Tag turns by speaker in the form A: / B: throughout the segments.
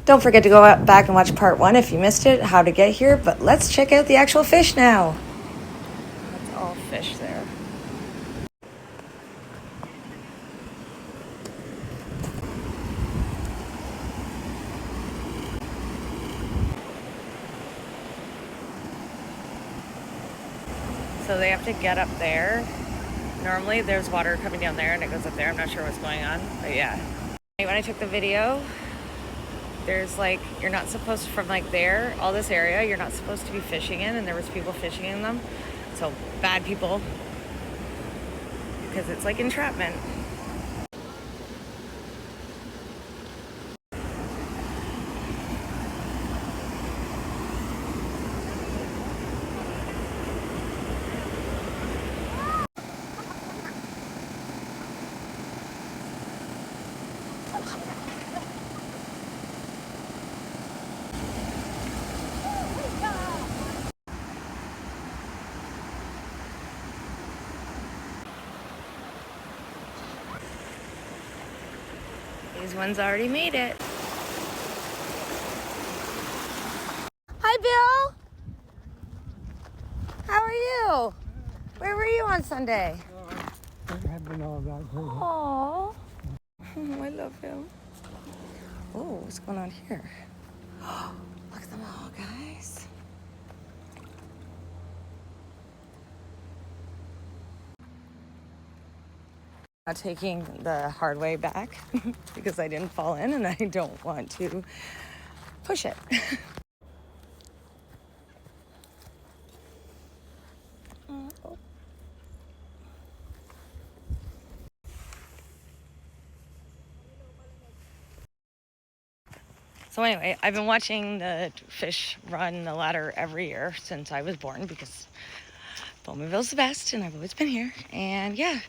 A: Don't forget to go back and watch part 1 if you missed it, how to get here, but let's check out the actual fish now. That's all fish there. So they have to get up there. Normally there's water coming down there and it goes up there. I'm not sure what's going on, but yeah. When I took the video, there's like, you're not supposed to, from like there, all this area, you're not supposed to be fishing in, and there was people fishing in them. So bad people, because it's like entrapment. These ones already made it. Hi, Bill. How are you? Where were you on Sunday?
B: I've been all about here.
A: Aww. I love him. Oh, what's going on here? Look at them all, guys. Not taking the hard way back because I didn't fall in and I don't want to push it. So anyway, I've been watching the fish run the ladder every year since I was born because Bowmanville's the best and I've always been here. And yeah,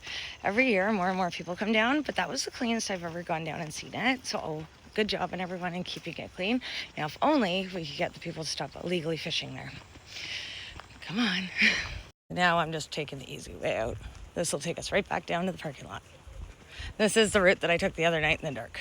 A: every year more and more people come down, but that was the cleanest I've ever gone down and seen it. So good job on everyone in keeping it clean. Now, if only we could get the people to stop illegally fishing there. Come on. Now I'm just taking the easy way out. This will take us right back down to the parking lot. This is the route that I took the other night in the dark.